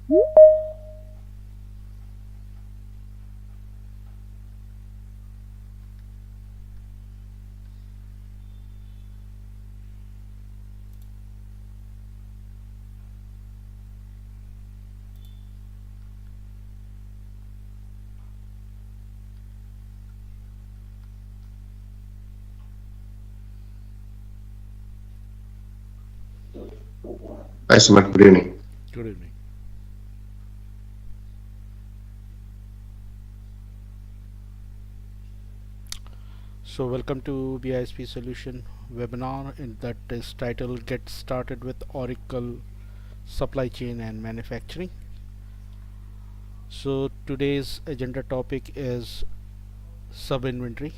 Hi, Sumant. Good evening. Good evening. So welcome to BISP Solution webinar that is titled Get Started with Oracle Supply Chain and Manufacturing. So today's agenda topic is sub inventory,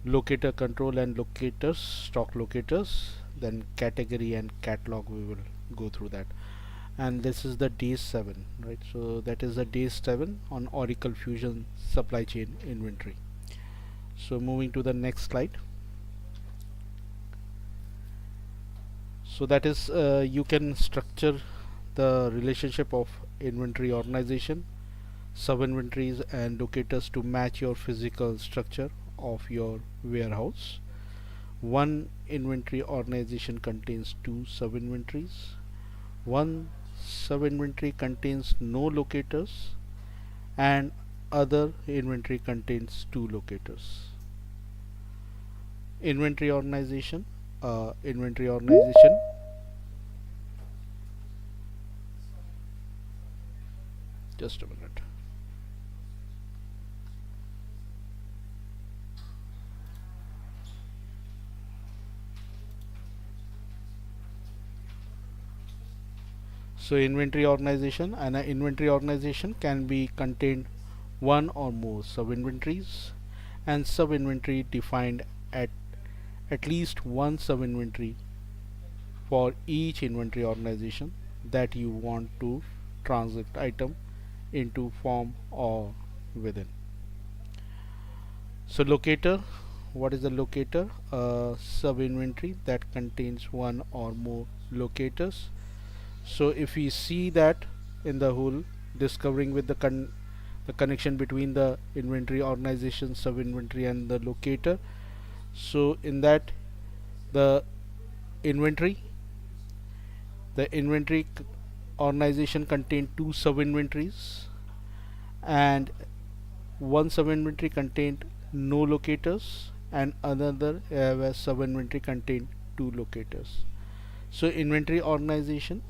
locator control and locators, stock locators, then category and catalog. We will go through that. And this is the day 7, right? So that is the day 7 on Oracle Fusion supply chain inventory. So moving to the next slide. So that is you can structure the relationship of inventory organization, sub inventories and locators to match your physical structure of your warehouse. One inventory organization contains two sub inventories. One sub inventory contains no locators and other inventory contains two locators. Inventory organization, inventory organization. Just a minute. So inventory organization, and an inventory organization can be contained one or more sub inventories, and sub inventory defined at least one sub inventory for each inventory organization that you want to transact item into form or within. So locator, what is the locator? A sub inventory that contains one or more locators. So if we see that in the whole, discovering with the connection between the inventory organization, sub inventory and the locator. So in that, the inventory the inventory organization contained two sub inventories, and one sub inventory contained no locators and another sub inventory contained two locators. So inventory organization,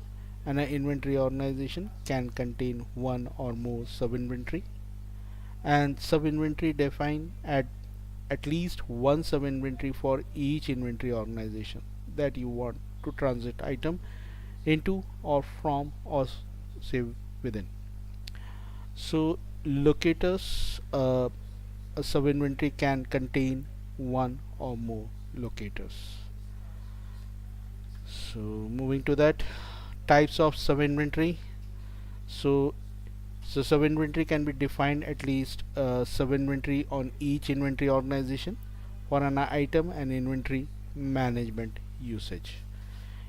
and an inventory organization can contain one or more sub inventory, and sub inventory define at least one sub inventory for each inventory organization that you want to transit item into or from or say within. So locators, a sub inventory can contain one or more locators. So moving to that, types of sub inventory. So sub inventory can be defined at least sub inventory on each inventory organization for an item and inventory management usage.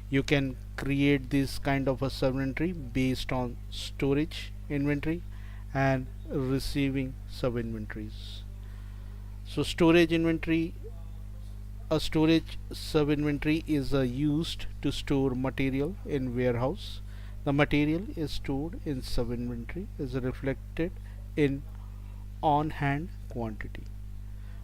You can create this kind of a sub inventory based on storage inventory and receiving sub inventories. So storage inventory, a storage sub inventory is used to store material in warehouse. The material is stored in sub inventory is reflected in on hand quantity.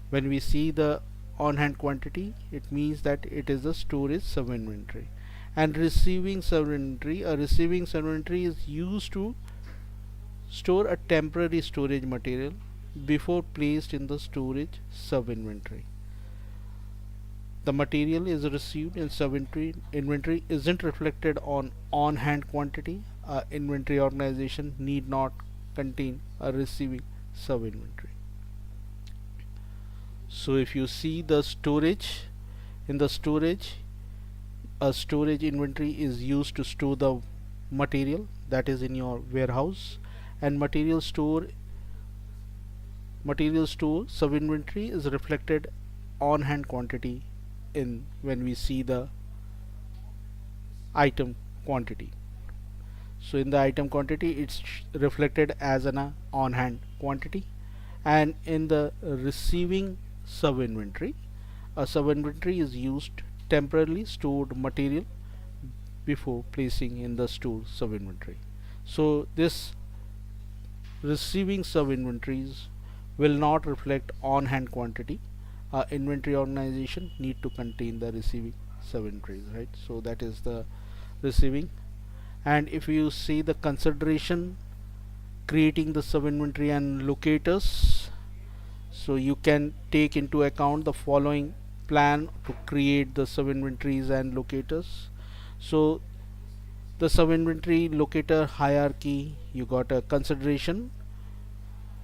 When we see the on hand quantity, it means that it is a storage sub inventory. And receiving sub inventory, a receiving sub inventory is used to store a temporary storage material before placed in the storage sub inventory. The material is received in sub inventory isn't reflected on hand quantity. Inventory organization need not contain a receiving sub inventory. So if you see the storage, in the storage, a storage inventory is used to store the material that is in your warehouse, and material store sub inventory is reflected on hand quantity in when we see the item quantity. So in the item quantity, it's reflected as an on hand quantity. And in the receiving sub inventory, a sub inventory is used temporarily stored material before placing in the store sub inventory. So this receiving sub inventories will not reflect on hand quantity. Inventory organization need to contain the receiving sub inventories, right? So that is the receiving. And if you see the consideration creating the sub inventory and locators, so you can take into account the following plan to create the sub inventories and locators. So the sub inventory locator hierarchy, you got a consideration,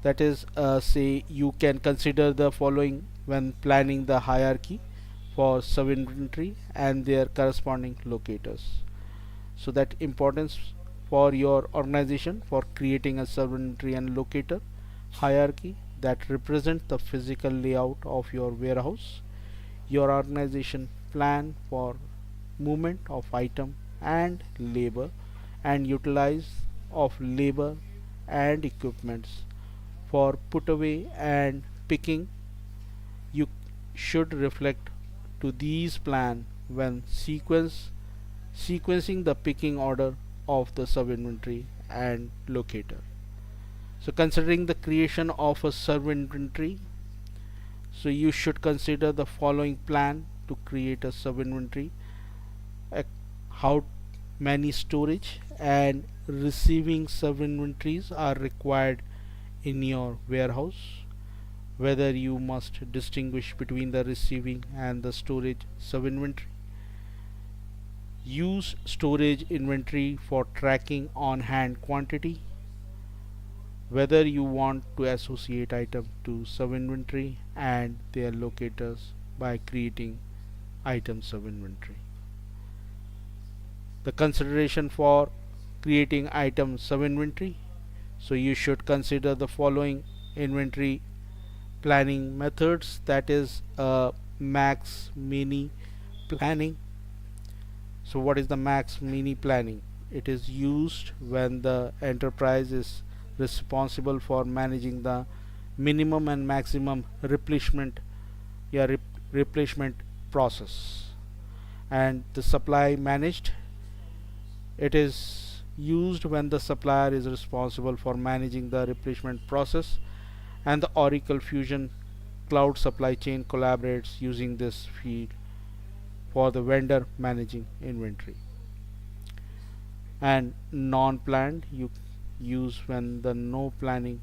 that is say you can consider the following when planning the hierarchy for sub inventory and their corresponding locators. So that importance for your organization for creating a sub inventory and locator hierarchy that represent the physical layout of your warehouse, your organization plan for movement of item and labor, and utilize of labor and equipments for put away and picking. You should reflect to these plan when sequencing the picking order of the sub inventory and locator. So considering the creation of a sub inventory, so you should consider the following plan to create a sub inventory: how many storage and receiving sub inventories are required in your warehouse, whether you must distinguish between the receiving and the storage sub inventory. Use storage inventory for tracking on hand quantity, whether you want to associate item to sub inventory and their locators by creating item sub inventory. The consideration for creating item sub inventory, so you should consider the following inventory planning methods, that is max mini planning. So what is the max mini planning? It is used when the enterprise is responsible for managing the minimum and maximum replenishment, yeah, replenishment process, and the supply managed. It is used when the supplier is responsible for managing the replenishment process, and the Oracle Fusion Cloud Supply Chain collaborates using this field for the vendor managing inventory. And non-planned you use when the no planning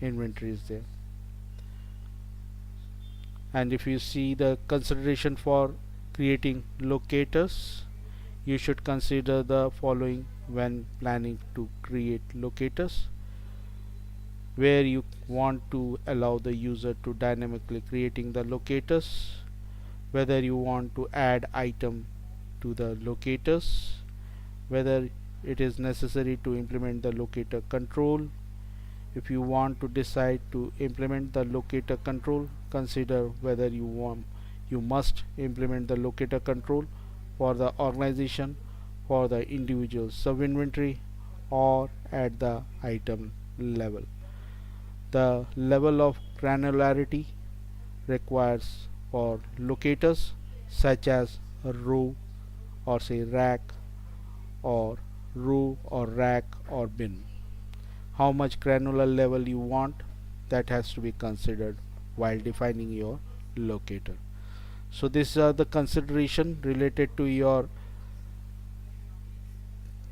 inventory is there. And if you see the consideration for creating locators, you should consider the following when planning to create locators: where you want to allow the user to dynamically creating the locators, whether you want to add item to the locators, whether it is necessary to implement the locator control. If you want to decide to implement the locator control, consider whether you must implement the locator control for the organization, for the individual sub inventory, or at the item level. The level of granularity requires for locators such as a row or say rack, or row or rack or bin. How much granular level you want, that has to be considered while defining your locator. So these are the consideration related to your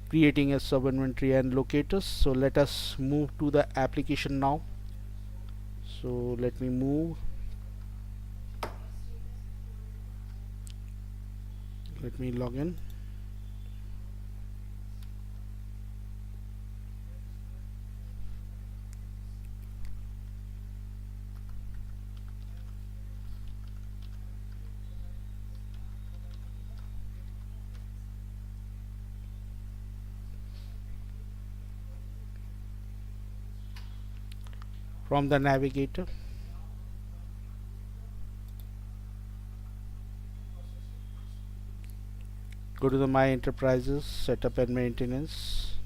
creating a sub inventory and locators. So let us move to the application now. So let me move, let me log in. From the navigator, go to the My Enterprises, Setup and Maintenance.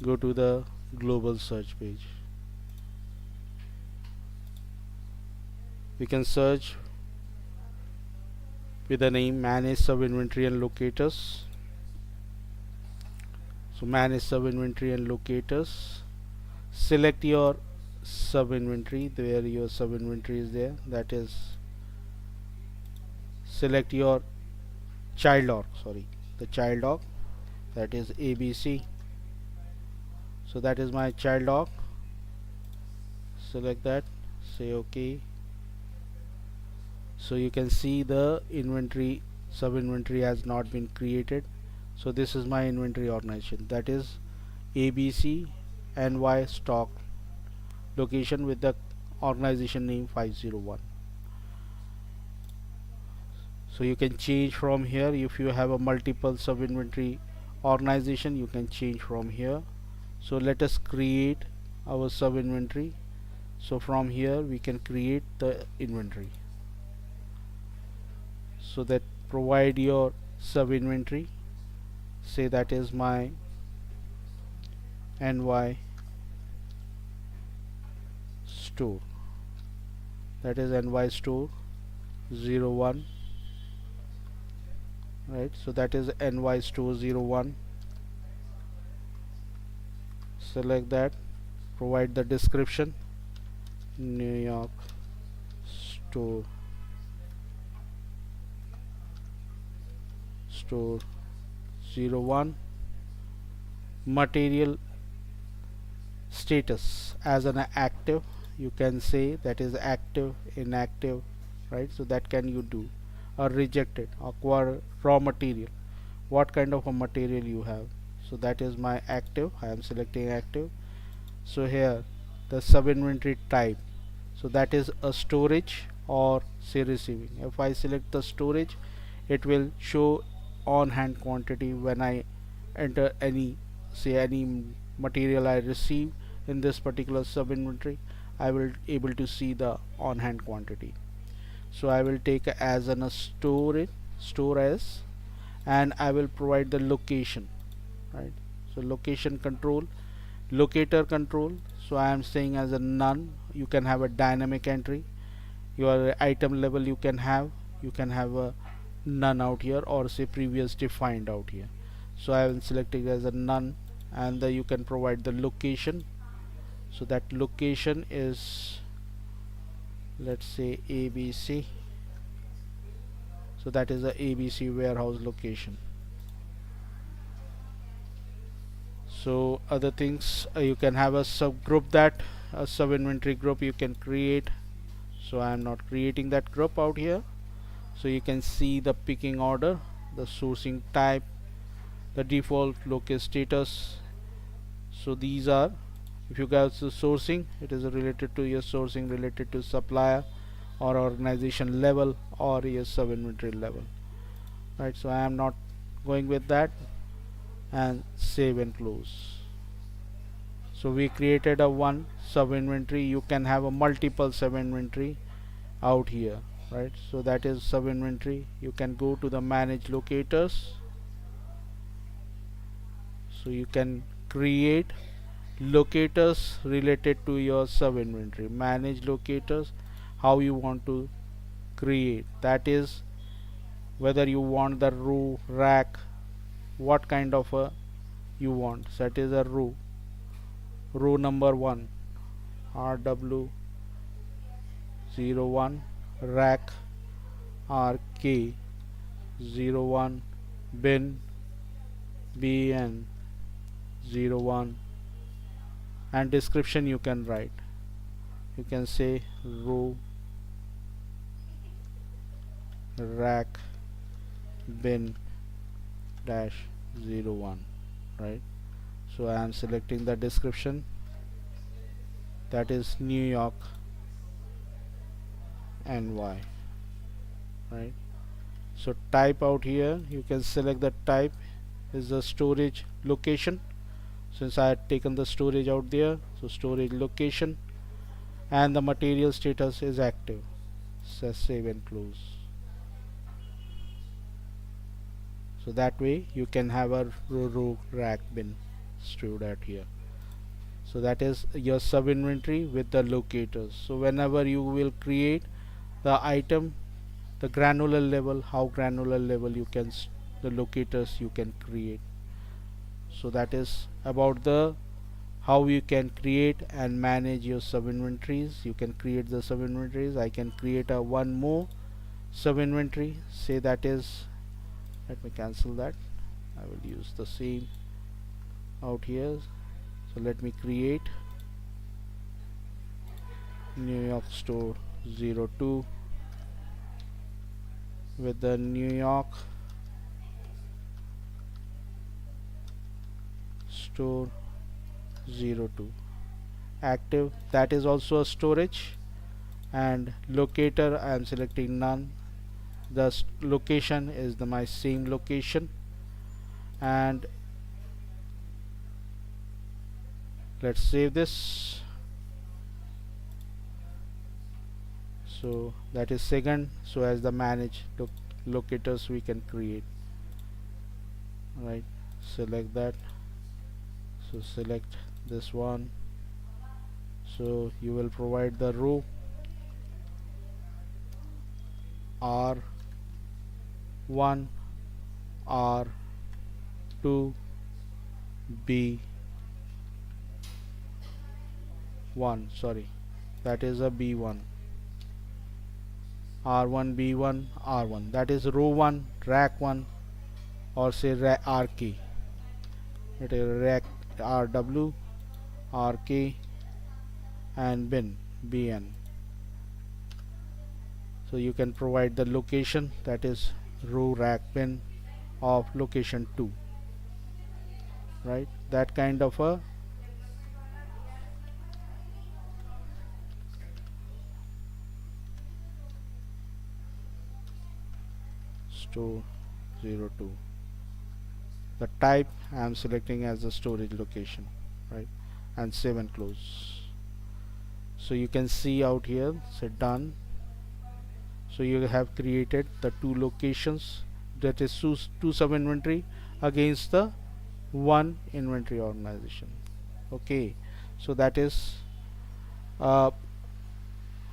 go to the global search page. We can search with the name manage sub inventory and locators. So manage sub inventory and locators. Select your sub inventory where your sub inventory is there, that is select your child org, sorry, the child org, that is ABC. So that is my child org. Select that, say OK. So you can see the inventory sub inventory has not been created. So this is my inventory organization, that is ABC NY stock location with the organization name 501. So you can change from here. If you have a multiple sub inventory organization, you can change from here. So let us create our sub inventory. So from here we can create the inventory. So that provide your sub inventory, say that is my NY store, that is NY store 01, right? So that is NY store 01. Select that, provide the description, New York store 01. Material status as an active, you can say that is active, inactive, right? So that can you do, or rejected, acquire raw material, what kind of a material you have. So that is my active, I am selecting active. So here the sub inventory type, so that is a storage or say receiving. If I select the storage, it will show on hand quantity when I enter any, say any material I receive in this particular sub inventory, I will able to see the on hand quantity. So I will take as an a store as, and I will provide the location, right? So location control, locator control, so I am saying as a none. You can have a dynamic entry, your item level you can have a none out here, or say previous defined out here. So I will select it as a none, and you can provide the location. So that location is, let's say ABC. So that is the ABC warehouse location. So other things, you can have a subgroup, that a sub inventory group you can create. So I am not creating that group out here. So you can see the picking order, the sourcing type, the default locus status. So these are, if you guys the sourcing, it is related to your sourcing related to supplier or organization level or your sub inventory level, right? So I am not going with that, and save and close. So we created a one sub inventory. You can have a multiple sub inventory out here, right? So that is sub inventory. You can go to the manage locators. So you can create locators related to your sub inventory. Manage locators, how you want to create, that is whether you want the row, rack, what kind of a you want. So that is a row number 1 RW01, rack RK01, bin BN01, and description you can write. You can say row, rack, bin dash 01, right? So I am selecting the description, that is New York NY, right? So type out here, you can select the type is the storage location, since I had taken the storage out there. So storage location, and the material status is active. So save and close. So that way you can have a row, rack, bin. stored at here. So that is your sub inventory with the locators. So whenever you will create the item, the granular level, how granular level you can the locators you can create. So that is about the how you can create and manage your sub inventories. You can create the sub inventories. I can create a one more sub inventory, say that is, let me cancel that, I will use the same out here. So let me create New York store 02 with the New York store 02 active. That is also a storage, and locator I am selecting none. The location is my same location, and let's save this. So that is second. So as the manage locators we can create, right? Select that. So select this one. So you will provide the row R1, R2, B1, sorry, that is a B1, R1, B1, R1, that is row 1, rack 1, or say RK. It is rack RW, RK, and bin BN. So you can provide the location, that is row rack bin of location 2, right? That kind of a store 02. The type I am selecting as the storage location, right? And save and close. So you can see out here, say done. So you have created the two locations, that is two sub inventory against the one inventory organization. Okay, so that is how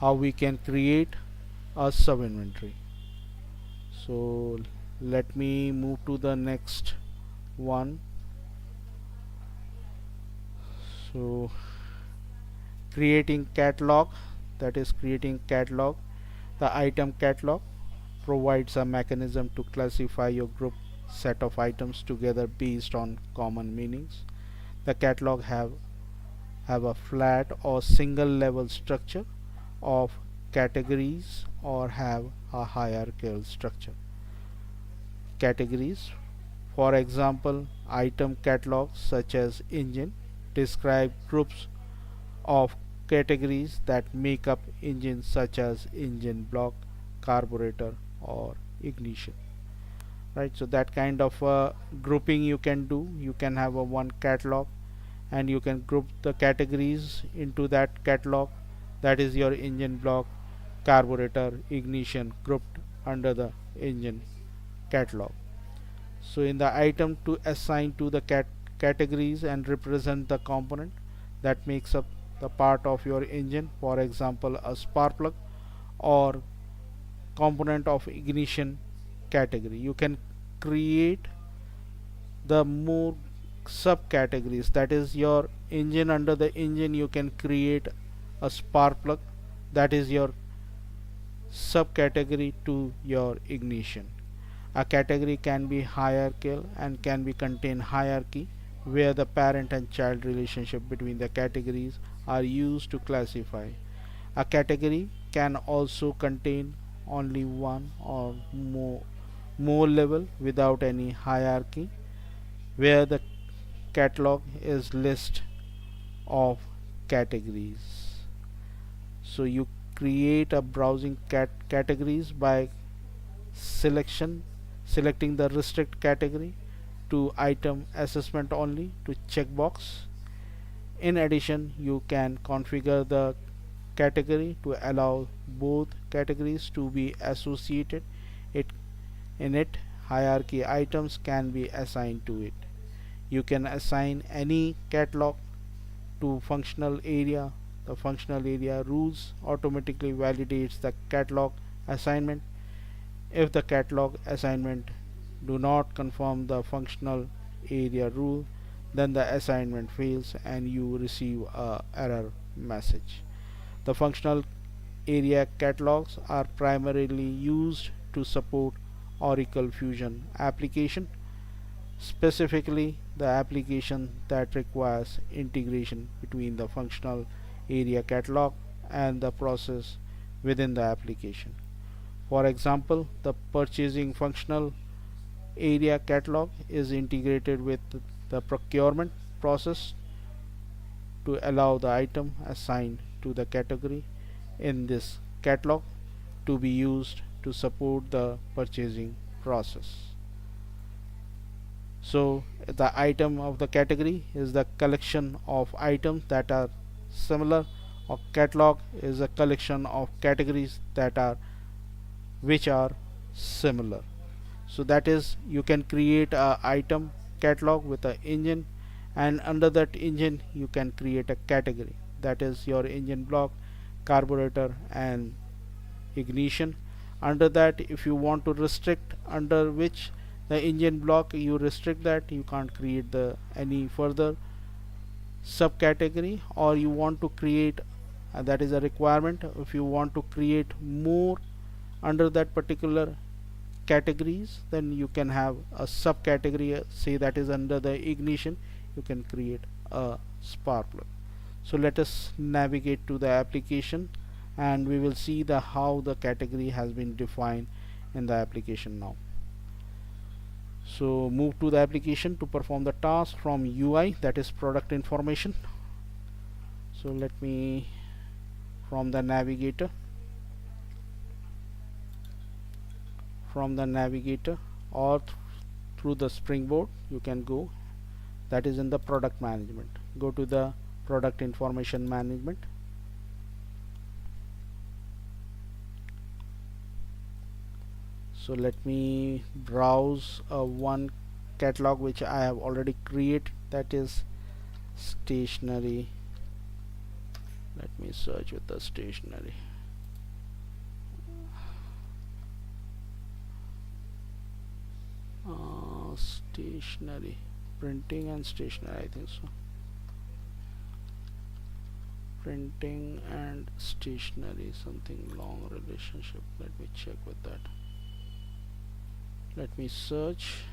we can create a sub inventory. So let me move to the next one. So creating catalog, that is creating catalog. The item catalog provides a mechanism to classify your group set of items together based on common meanings. The catalog have a flat or single level structure of categories or have a hierarchical structure. Categories, for example, item catalogs such as engine describe groups of categories that make up engines such as engine block, carburetor, or ignition, right? So that kind of grouping you can do. You can have a one catalog and you can group the categories into that catalog, that is your engine block, carburetor, ignition grouped under the engine catalog. So in the item to assign to the categories and represent the component that makes up the part of your engine, for example a spark plug or component of ignition category. You can create the more subcategories, that is your engine. Under the engine you can create a spark plug, that is your subcategory to your ignition. A category can be hierarchical and can be contain hierarchy where the parent and child relationship between the categories are used to classify. A category can also contain only one or more level without any hierarchy where the catalog is list of categories. So you create a browsing categories by selecting the restrict category to item assessment only to checkbox. In addition, you can configure the category to allow both categories to be associated. It in it hierarchy items can be assigned to it. You can assign any catalog to functional area. The functional area rules automatically validates the catalog assignment. If the catalog assignment do not confirm the functional area rule, then the assignment fails and you receive a error message. The functional area catalogs are primarily used to support Oracle Fusion application, specifically the application that requires integration between the functional area catalog and the process within the application. For example, the purchasing functional area catalog is integrated with the procurement process to allow the item assigned to the category in this catalog to be used to support the purchasing process. So the item of the category is the collection of items that are similar, or catalog is a collection of categories that are which are similar. So that is, you can create a item catalog with a engine, and under that engine you can create a category, that is your engine block, carburetor and ignition. Under that, if you want to restrict under which the engine block you restrict, that you can't create the any further subcategory, or you want to create that is a requirement, if you want to create more under that particular categories, then you can have a subcategory, say that is under the ignition, you can create a spark plug. So let us navigate to the application and we will see the how the category has been defined in the application now. So move to the application to perform the task from UI, that is product information. So let me, from the navigator or through the springboard you can go, that is in the product management, go to the product information management. So let me browse one catalog which I have already created, that is stationery. Let me search with the stationery. Stationery, printing and stationery, I think so. Printing and stationery, something long relationship. Let me check with that. Let me search.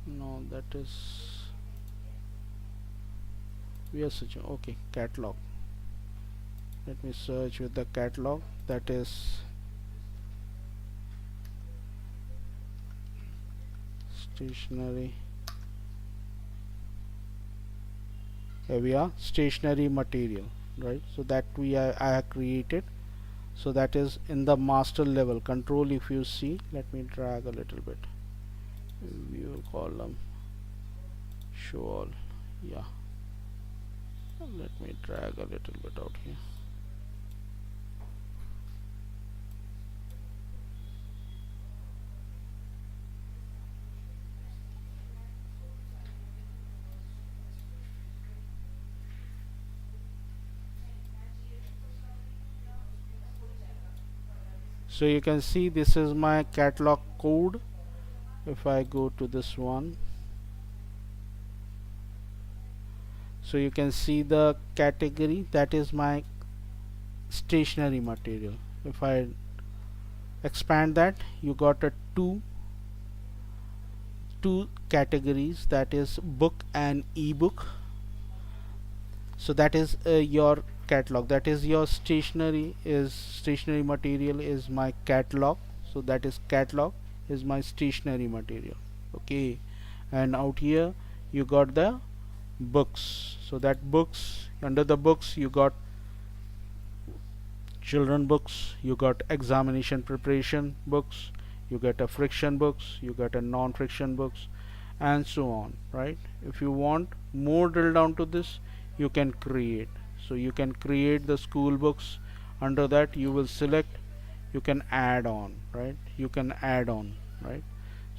No, that is, we are searching, okay, catalog. Let me search with the catalog, that is stationery. Here we are, stationery material, right? So that I have created. So that is in the master level control. If you see, let me drag a little bit, view column, show all, yeah, let me drag a little bit out here. So you can see this is my catalog code. If I go to this one, so you can see the category, that is my stationery material. If I expand that, you got a two categories, that is book and ebook. So that is your catalog, that is your stationery material is my catalog. So that is catalog is my stationery material, okay. And out here you got the books. So that books, under the books you got children books, you got examination preparation books, you get a friction books, you got a non-friction books, and so on, right? If you want more drill down to this, you can create. So you can create the school books. Under that you will select, you can add on, right? You can add on, right?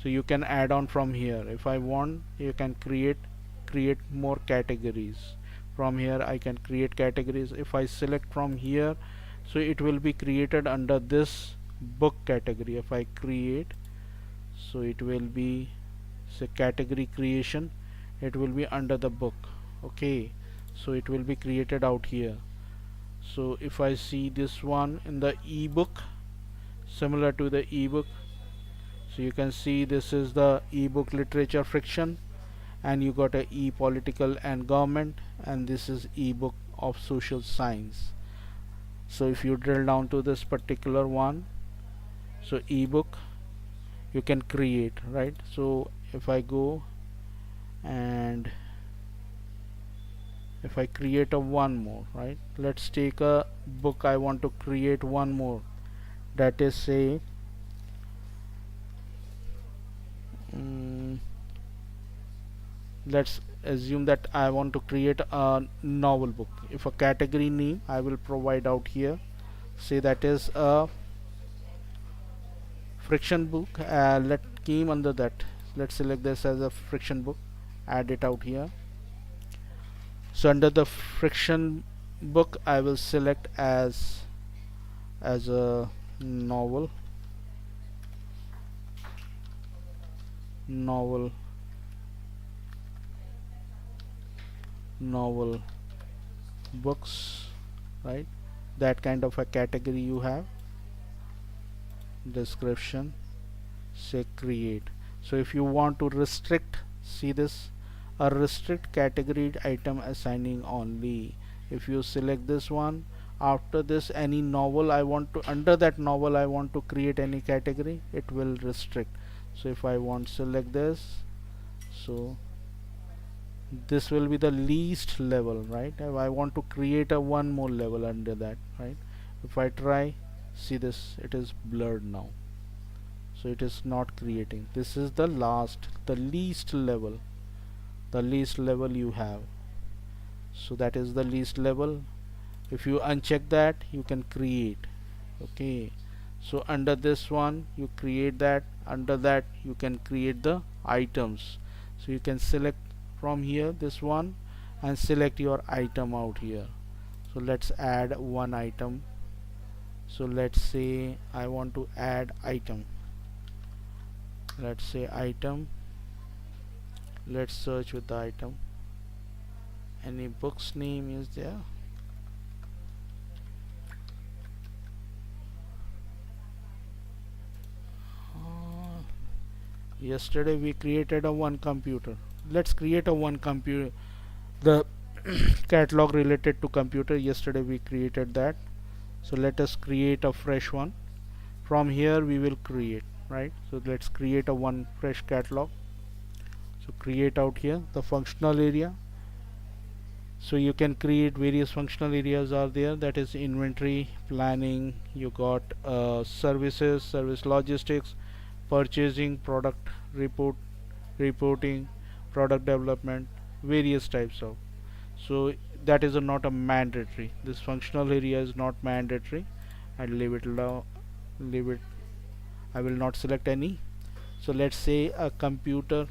So you can add on from here. If I want, you can create more categories. From here I can create categories. If I select from here, so it will be created under this book category. If I create, so it will be, say, category creation, it will be under the book. Okay, so it will be created out here. So if I see this one in the ebook, similar to the ebook, so you can see this is the ebook literature friction, and you got a e-political and government, and this is ebook of social science. So if you drill down to this particular one, so ebook you can create, right? So if I go and if I create a one more, right, let's take a book. I want to create one more, that is, say, let's assume that I want to create a novel book. If a category name I will provide out here, say that is a friction book, let came under that, let's select this as a friction book, add it out here. So under the friction book I will select as a novel books, right? That kind of a category you have. Description, say create. So if you want to restrict, see this, a restrict category item assigning only. If you select this one, after this any novel I want to, under that novel I want to create any category, it will restrict. So if I want select this, so this will be the least level, right? If I want to create a one more level under that, right? If I try, see this, it is blurred now, so it is not creating. This is the least level you have. So that is the least level. If you uncheck that, you can create. Okay, so under this one you create that, under that you can create the items. So you can select from here this one and select your item out here. So let's add one item. So let's say I want to add item, let's say item, let's search with the item. Any book's name is there? Yesterday we created a one computer. Let's create a one computer, the catalog related to computer. Yesterday we created that, so let us create a fresh one. From here we will create, right? So let's create a one fresh catalog. So create out here the functional area. So you can create various functional areas are there, that is inventory, planning, you got services, service logistics, purchasing, product reporting, product development, various types of. So that is not a mandatory, this functional area is not mandatory. I'll leave it I will not select any. So let's say a computer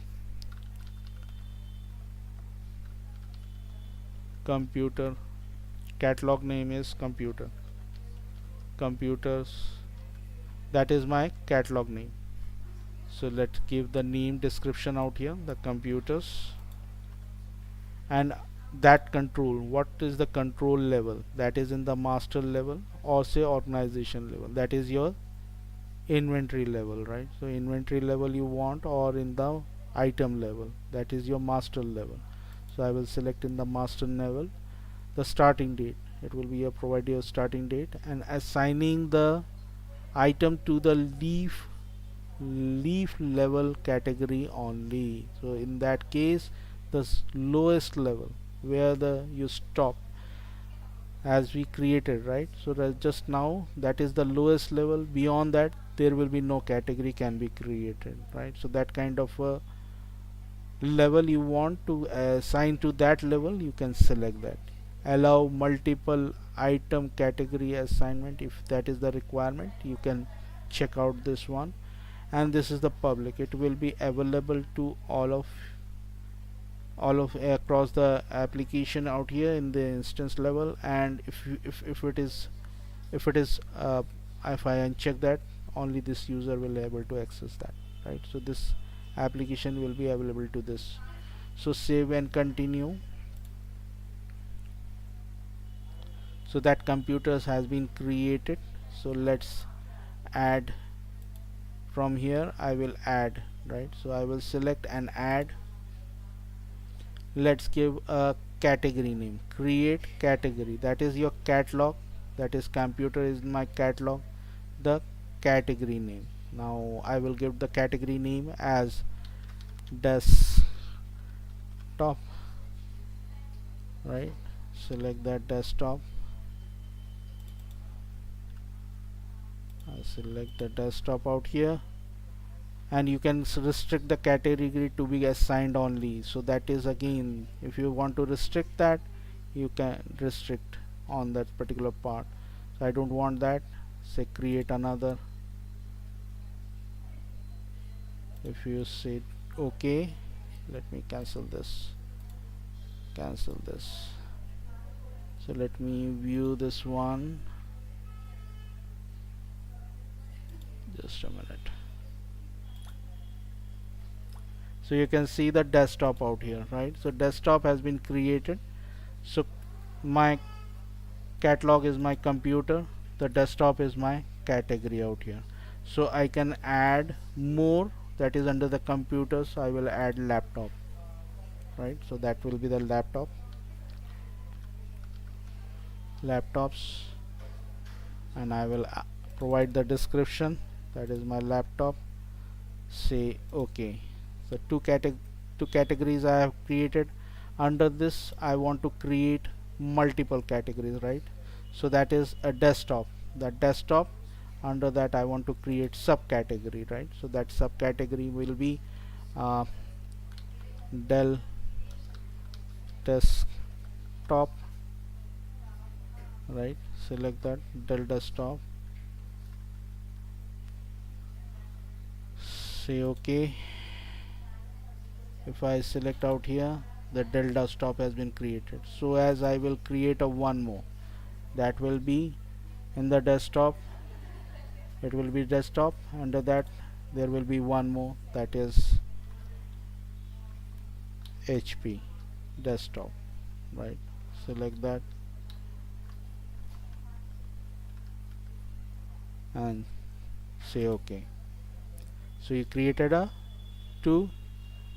catalog name is computers, that is my catalog name. So let's give the name description out here, the computers, and that control, what is the control level, that is in the master level or say organization level, that is your inventory level, right? So inventory level you want, or in the item level, that is your master level. So I will select in the master level. The starting date, it will be a provide your starting date, and assigning the item to the leaf level category only. So in that case, the lowest level where the you stop as we created, right? So that just now, that is the lowest level. Beyond that there will be no category can be created, right? So that kind of a level you want to assign to that level, you can select that. Allow multiple item category assignment, if that is the requirement, you can check out this one. and this is the public. It will be available to all of across the application out here in the instance level. And if it is if I uncheck that, only this user will be able to access that, right? So this application will be available to this. So save and continue. So that computers has been created. So let's add from here. I will add, right? So I will select and add. Let's give a category name, create category. That is your catalog, that is computer is my catalog, the category name. Now I will give the category name as desktop, right? Select that desktop. I select the desktop out here, and you can restrict the category to be assigned only. So that is, again, if you want to restrict that, you can restrict on that particular part. So I don't want that. Say create another. If you say OK, let me cancel this. So let me view this one. Just a minute. So you can see the desktop out here, right? So desktop has been created. So my catalog is my computer, the desktop is my category out here. So I can add more, that is under the computers. So I will add laptop, right? So that will be the laptops, and I will provide the description, that is my laptop. Say OK. So two categories I have created. Under this I want to create multiple categories, right? So that is a desktop. That desktop, under that I want to create subcategory, right? So that subcategory will be Dell desktop, right? Select that Dell desktop, say OK. If I select out here, the Dell desktop has been created. So as I will create a one more, that will be in the desktop, it will be desktop. Under that there will be one more, that is HP desktop, right? Select that and say OK. So you created a two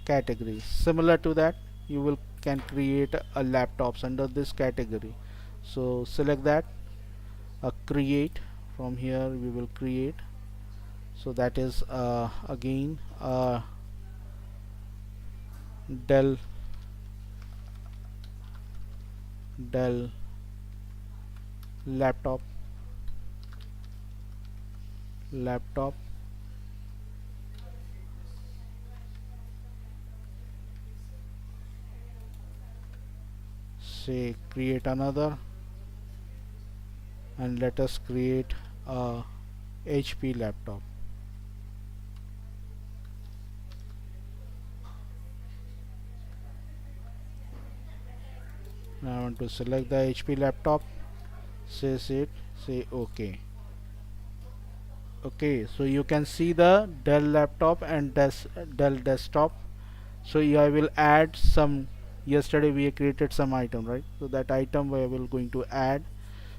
categories. Similar to that, you can create a laptops under this category. So select that, create. From here we will create. So that is again Dell laptop, say create another, and let us create a HP laptop. Now I want to select the HP laptop, say OK. Okay, so you can see the Dell laptop and Dell desktop. So I will add some, yesterday we created some item, right? So that item we will going to add.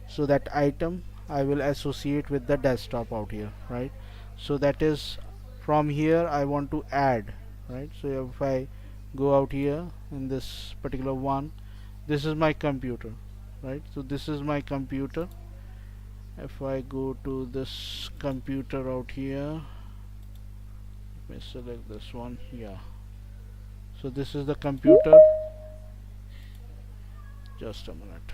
So that item I will associate with the desktop out here, right? So that is, from here I want to add, right? So if I go out here in this particular one, this is my computer, right? So this is my computer. If I go to this computer out here, let me select this one. Yeah, so this is the computer. Just a minute.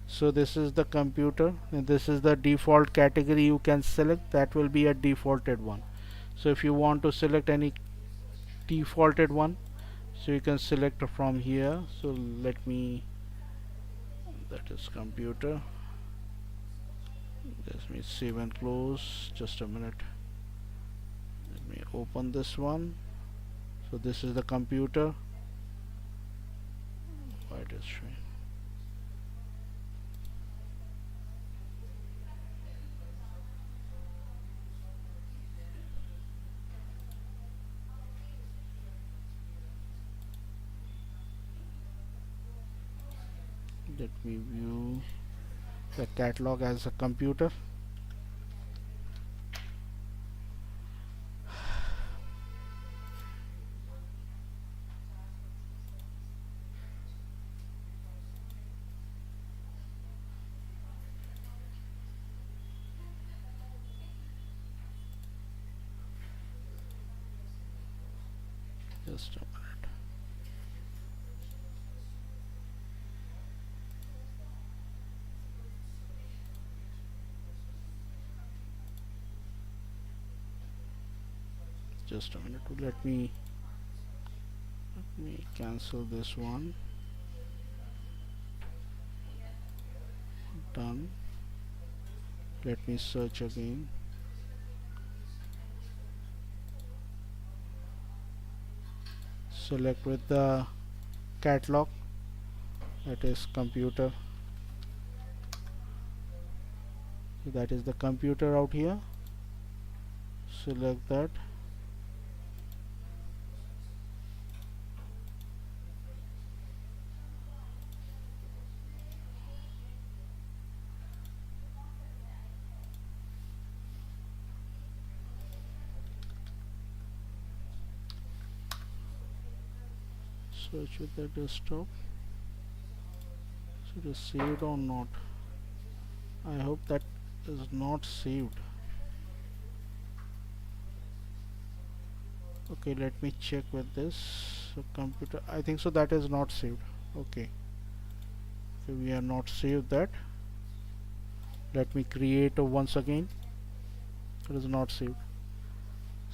So this is the computer, and this is the default category you can select. That will be a defaulted one. So if you want to select any defaulted one, So you can select from here. So let me, that is computer. Let me save and close. Just a minute. Let me open this one. So this is the computer. Why it is showing? Let me view the catalog as a computer. Just a minute. Just a minute. Let me cancel this one. Done. Let me search again. Select with the catalog, that is computer. So that is the computer out here. Select that. Search with the desktop. So it is saved or not? I hope that is not saved. Okay, let me check with this. So computer, I think so that is not saved. Okay, so we are not saved that. Let me create once again. It is not saved.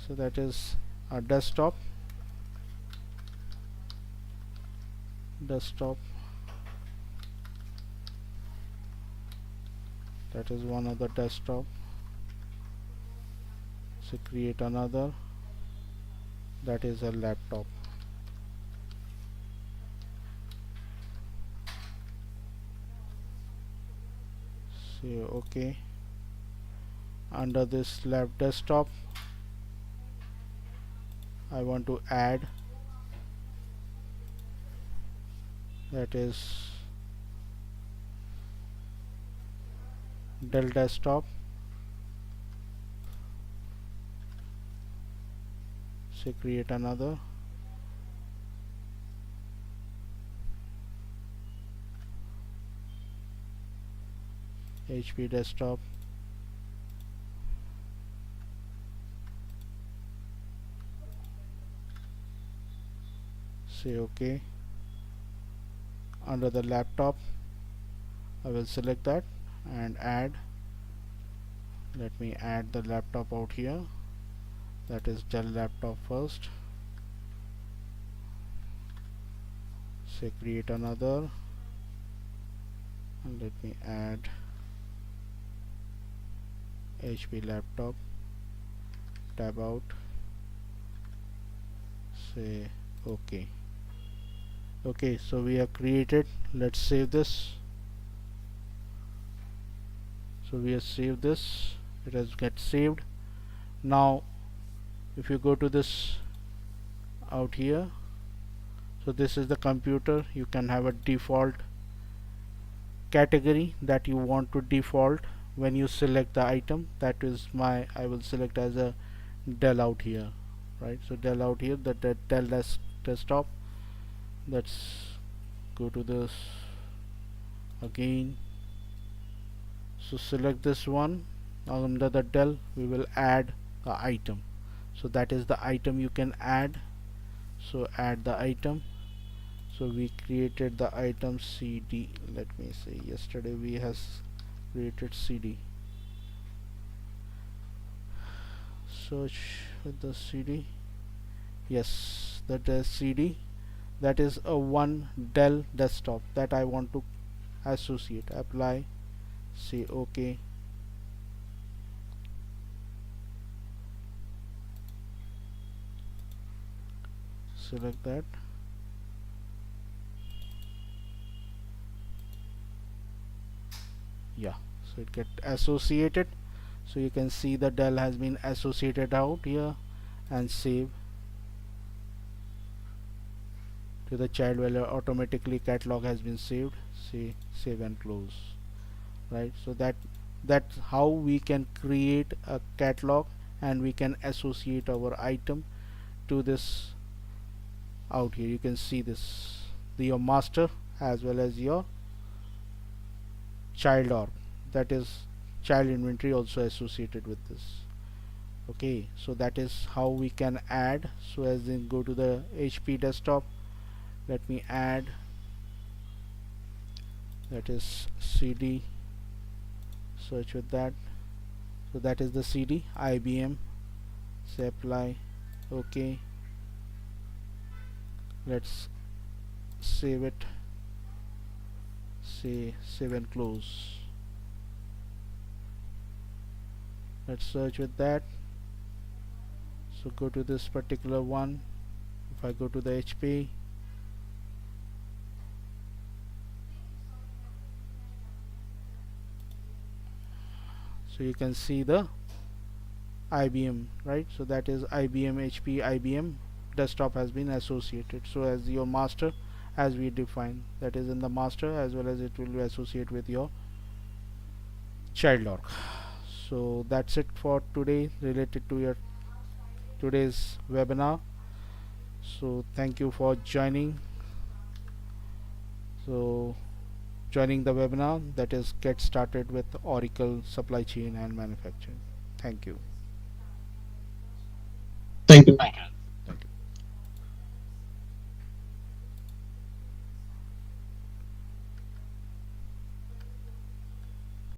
So that is our desktop. That is one other desktop. So create another. That is a laptop. So okay, under this lab desktop I want to add, that is Dell desktop. So create another. HP desktop. Say OK. Under the laptop I will select that and add. Let me add the laptop out here. That is Dell laptop first. Say create another, and let me add HP laptop. Tab out. Say OK. Okay, so we have created. Let's save this. So we have saved this. It has get saved. Now if you go to this out here, so this is the computer. You can have a default category that you want to default when you select the item. That is my, I will select as a Dell out here, right? So Dell out here, the Dell desktop. Let's go to this again. So select this one. Under the Dell we will add the item. So that is the item you can add. So add the item. So we created the item CD. Let me see, yesterday we has created CD. Search with the CD. Yes, that is CD. that is a one Dell desktop that I want to associate. Apply, say OK. Select that. Yeah, so it get associated. So you can see the Dell has been associated out here, and save to the child value. Automatically catalog has been saved. Say save and close. Right, so that's how we can create a catalog, and we can associate our item to this. Out here you can see this, your master as well as your child org, that is child inventory also associated with this. Okay, so that is how we can add. So as in go to the HP desktop, let me add, that is CD, search with that. So that is the CD IBM. Say apply, OK. Let's save it. Say save and close. Let's search with that. So go to this particular one. If I go to the HP, so you can see the IBM, right? So that is IBM HP IBM desktop has been associated. So as your master, as we define, that is in the master, as well as it will be associated with your child org. So that's it for today related to your today's webinar. So thank you for joining. So joining the webinar, that is get started with Oracle supply chain and manufacturing. Thank you. Thank you.